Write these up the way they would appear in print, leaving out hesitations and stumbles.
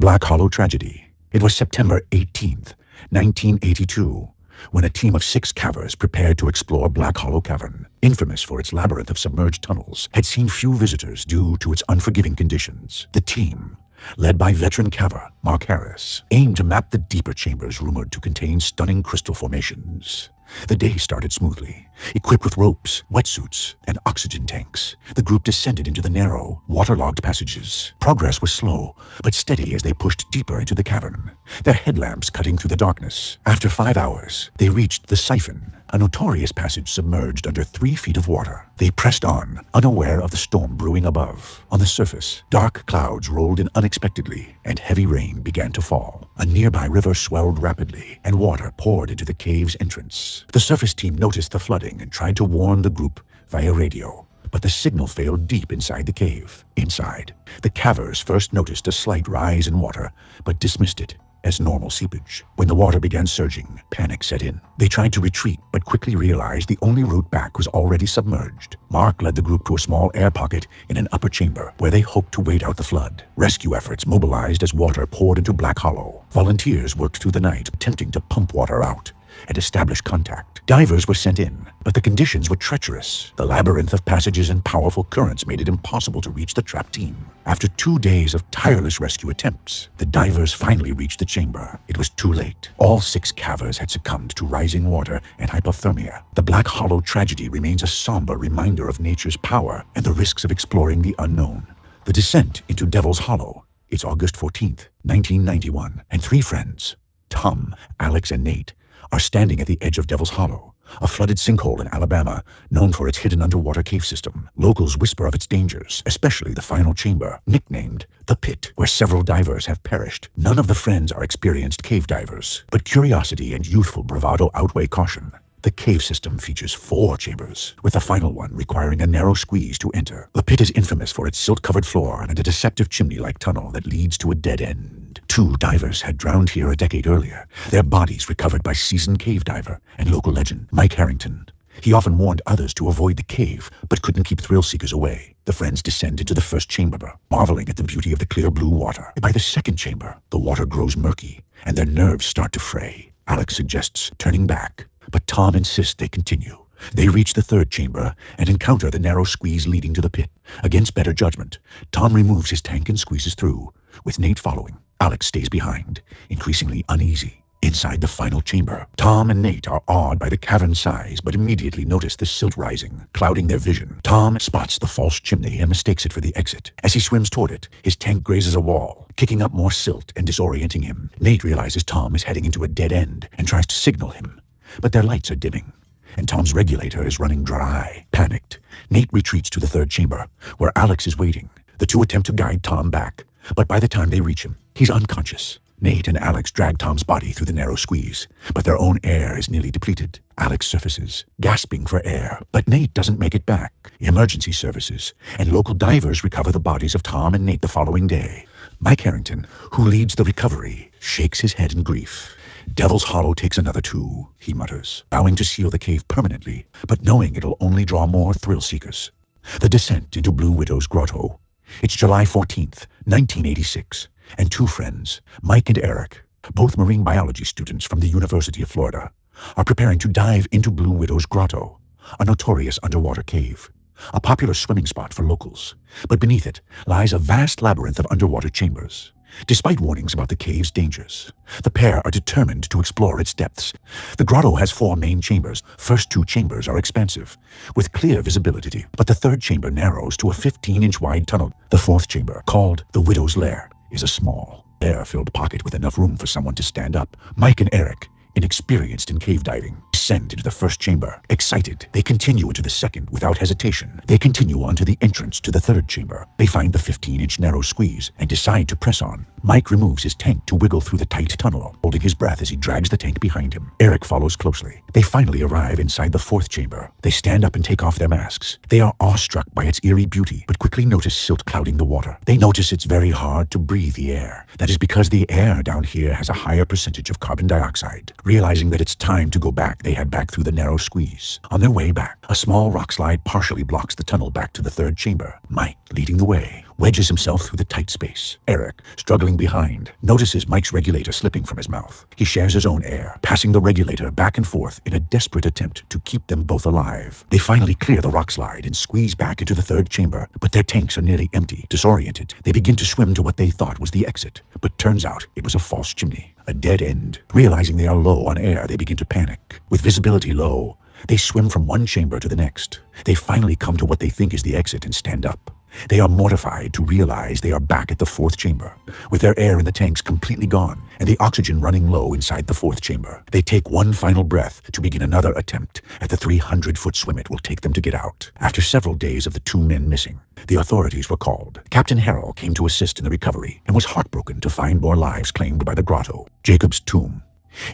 Black Hollow Tragedy. It was September 18th, 1982, when a team of 6 cavers prepared to explore Black Hollow Cavern, infamous for its labyrinth of submerged tunnels, had seen few visitors due to its unforgiving conditions. The team, led by veteran caver Mark Harris, aimed to map the deeper chambers rumored to contain stunning crystal formations. The day started smoothly. Equipped with ropes, wetsuits, and oxygen tanks, the group descended into the narrow, waterlogged passages. Progress was slow, but steady as they pushed deeper into the cavern, their headlamps cutting through the darkness. After 5 hours, they reached the Siphon, a notorious passage submerged under 3 feet of water. They pressed on, unaware of the storm brewing above. On the surface, dark clouds rolled in unexpectedly, and heavy rain began to fall. A nearby river swelled rapidly, and water poured into the cave's entrance. The surface team noticed the flooding and tried to warn the group via radio, but the signal failed deep inside the cave. Inside, the cavers first noticed a slight rise in water, but dismissed it as normal seepage. When the water began surging, panic set in. They tried to retreat, but quickly realized the only route back was already submerged. Mark led the group to a small air pocket in an upper chamber, where they hoped to wait out the flood. Rescue efforts mobilized as water poured into Black Hollow. Volunteers worked through the night, attempting to pump water out and establish contact. Divers were sent in, but the conditions were treacherous. The labyrinth of passages and powerful currents made it impossible to reach the trapped team. After 2 days of tireless rescue attempts, the divers finally reached the chamber. It was too late. All 6 cavers had succumbed to rising water and hypothermia. The Black Hollow Tragedy remains a somber reminder of nature's power and the risks of exploring the unknown. The descent into Devil's Hollow. It's August 14th, 1991, and 3 friends, Tom, Alex, and Nate, are standing at the edge of Devil's Hollow, a flooded sinkhole in Alabama known for its hidden underwater cave system. Locals whisper of its dangers, especially the final chamber, nicknamed the Pit, where several divers have perished. None of the friends are experienced cave divers, but curiosity and youthful bravado outweigh caution. The cave system features 4 chambers, with the final one requiring a narrow squeeze to enter. The Pit is infamous for its silt-covered floor and a deceptive chimney-like tunnel that leads to a dead end. 2 divers had drowned here a decade earlier, their bodies recovered by seasoned cave diver and local legend Mike Harrington. He often warned others to avoid the cave, but couldn't keep thrill-seekers away. The friends descend into the first chamber, marveling at the beauty of the clear blue water. By the second chamber, the water grows murky, and their nerves start to fray. Alex suggests turning back, but Tom insists they continue. They reach the 3rd chamber and encounter the narrow squeeze leading to the pit. Against better judgment, Tom removes his tank and squeezes through, with Nate following. Alex stays behind, increasingly uneasy. Inside the final chamber, Tom and Nate are awed by the cavern's size, but immediately notice the silt rising, clouding their vision. Tom spots the false chimney and mistakes it for the exit. As he swims toward it, his tank grazes a wall, kicking up more silt and disorienting him. Nate realizes Tom is heading into a dead end and tries to signal him, but their lights are dimming, and Tom's regulator is running dry. Panicked, Nate retreats to the 3rd chamber, where Alex is waiting. The 2 attempt to guide Tom back, but by the time they reach him, he's unconscious. Nate and Alex drag Tom's body through the narrow squeeze, but their own air is nearly depleted. Alex surfaces, gasping for air, but Nate doesn't make it back. Emergency services and local divers recover the bodies of Tom and Nate the following day. Mike Harrington, who leads the recovery, shakes his head in grief. Devil's Hollow takes another 2, he mutters, vowing to seal the cave permanently, but knowing it'll only draw more thrill-seekers. The descent into Blue Widow's Grotto. It's July 14th, 1986, and 2 friends, Mike and Eric, both marine biology students from the University of Florida, are preparing to dive into Blue Widow's Grotto, a notorious underwater cave, a popular swimming spot for locals. But beneath it lies a vast labyrinth of underwater chambers. Despite warnings about the cave's dangers, the pair are determined to explore its depths. The grotto has 4 main chambers. First 2 chambers are expansive, with clear visibility, but the 3rd chamber narrows to a 15-inch wide tunnel. The 4th chamber, called the Widow's Lair, is a small, air-filled pocket with enough room for someone to stand up. Mike and Eric, inexperienced in cave diving, descend into the 1st chamber. Excited, they continue into the 2nd without hesitation. They continue on to the entrance to the 3rd chamber. They find the 15-inch narrow squeeze and decide to press on. Mike removes his tank to wiggle through the tight tunnel, holding his breath as he drags the tank behind him. Eric follows closely. They finally arrive inside the 4th chamber. They stand up and take off their masks. They are awestruck by its eerie beauty, but quickly notice silt clouding the water. They notice it's very hard to breathe the air. That is because the air down here has a higher percentage of carbon dioxide. Realizing that it's time to go back, they head back through the narrow squeeze. On their way back, a small rock slide partially blocks the tunnel back to the 3rd chamber. Mike, leading the way, wedges himself through the tight space. Eric, struggling behind, notices Mike's regulator slipping from his mouth. He shares his own air, passing the regulator back and forth in a desperate attempt to keep them both alive. They finally clear the rock slide and squeeze back into the third chamber, but their tanks are nearly empty. Disoriented, they begin to swim to what they thought was the exit, but turns out it was a false chimney, a dead end. Realizing they are low on air, they begin to panic. With visibility low, they swim from one chamber to the next. They finally come to what they think is the exit and stand up. They are mortified to realize they are back at the fourth chamber, with their air in the tanks completely gone and the oxygen running low inside the fourth chamber. They take one final breath to begin another attempt at the 300-foot swim it will take them to get out. After several days of the two men missing, the authorities were called. Captain Harrell came to assist in the recovery and was heartbroken to find more lives claimed by the grotto. Jacob's tomb.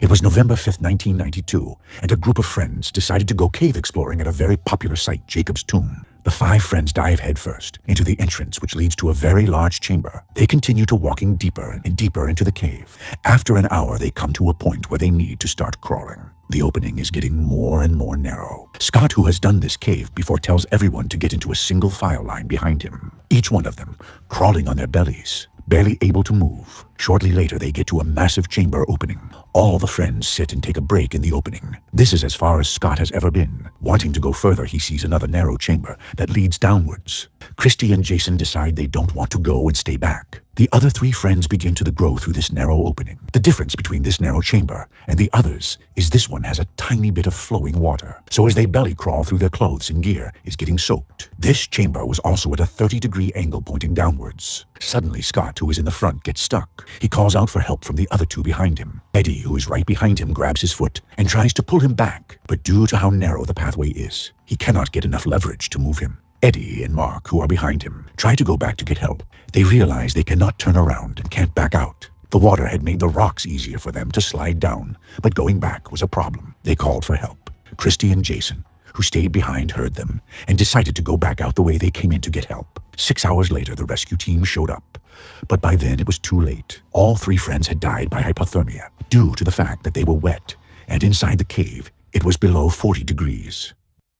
It was November 5th, 1992, and a group of friends decided to go cave exploring at a very popular site, Jacob's Tomb. The 5 friends dive headfirst into the entrance, which leads to a very large chamber. They continue to walking deeper and deeper into the cave. After an hour, they come to a point where they need to start crawling. The opening is getting more and more narrow. Scott, who has done this cave before, tells everyone to get into a single file line behind him, each one of them crawling on their bellies, barely able to move. Shortly later, they get to a massive chamber opening. All the friends sit and take a break in the opening. This is as far as Scott has ever been. Wanting to go further, he sees another narrow chamber that leads downwards. Christy and Jason decide they don't want to go and stay back. The other 3 friends begin to grow through this narrow opening. The difference between this narrow chamber and the others is this one has a tiny bit of flowing water, so as they belly crawl through their clothes and gear is getting soaked. This chamber was also at a 30-degree angle pointing downwards. Suddenly, Scott, who is in the front, gets stuck. He calls out for help from the other 2 behind him. Eddie, who is right behind him, grabs his foot and tries to pull him back, but due to how narrow the pathway is, he cannot get enough leverage to move him. Eddie and Mark, who are behind him, try to go back to get help. They realize they cannot turn around and can't back out. The water had made the rocks easier for them to slide down, but going back was a problem. They called for help. Christy and Jason, who stayed behind, heard them and decided to go back out the way they came in to get help. 6 hours later, the rescue team showed up, but by then it was too late. All 3 friends had died by hypothermia due to the fact that they were wet, and inside the cave, it was below 40 degrees.